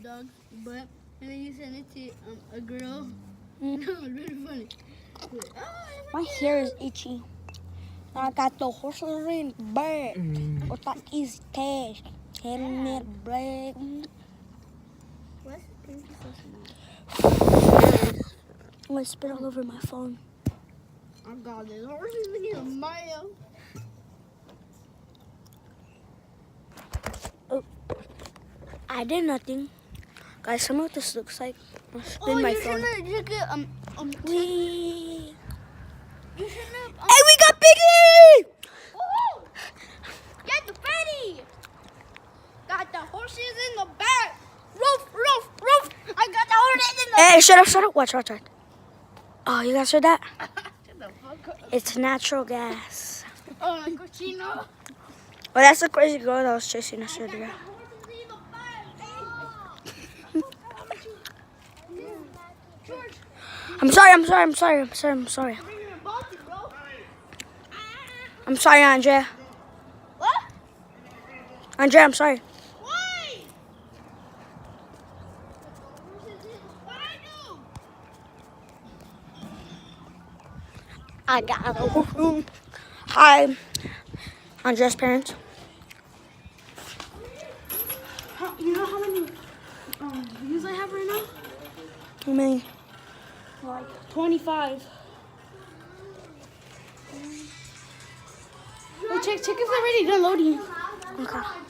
dog's butt, and then you send it to a girl. It was really funny. Like, My hair is itchy. I got the horses in back. What's that easy taste? Helmet black. what's the pinky so small? I'm gonna spit all over my phone. I got this horse in the mayo. I did nothing. Guys, tell me what this looks like. I'll spin my phone. You should Wee. you should have. Hey, we got Biggie! Woohoo! Get the Betty! Got the horses in the back. Roof, roof, roof. I got the horses in the Hey, shut up, shut up. Watch. Oh, you guys heard that? Shut the fuck up. It's natural gas. Oh, my cochino. Oh, that's the crazy girl that was chasing us earlier. George, I'm sorry. I'm sorry, Andrea. what? Andrea, I'm sorry. Why? What I do? I got a room. Hi, Andrea's parents. You know how many views I have right now? How many? Like 25. Wait, check if they're already done loading. Okay.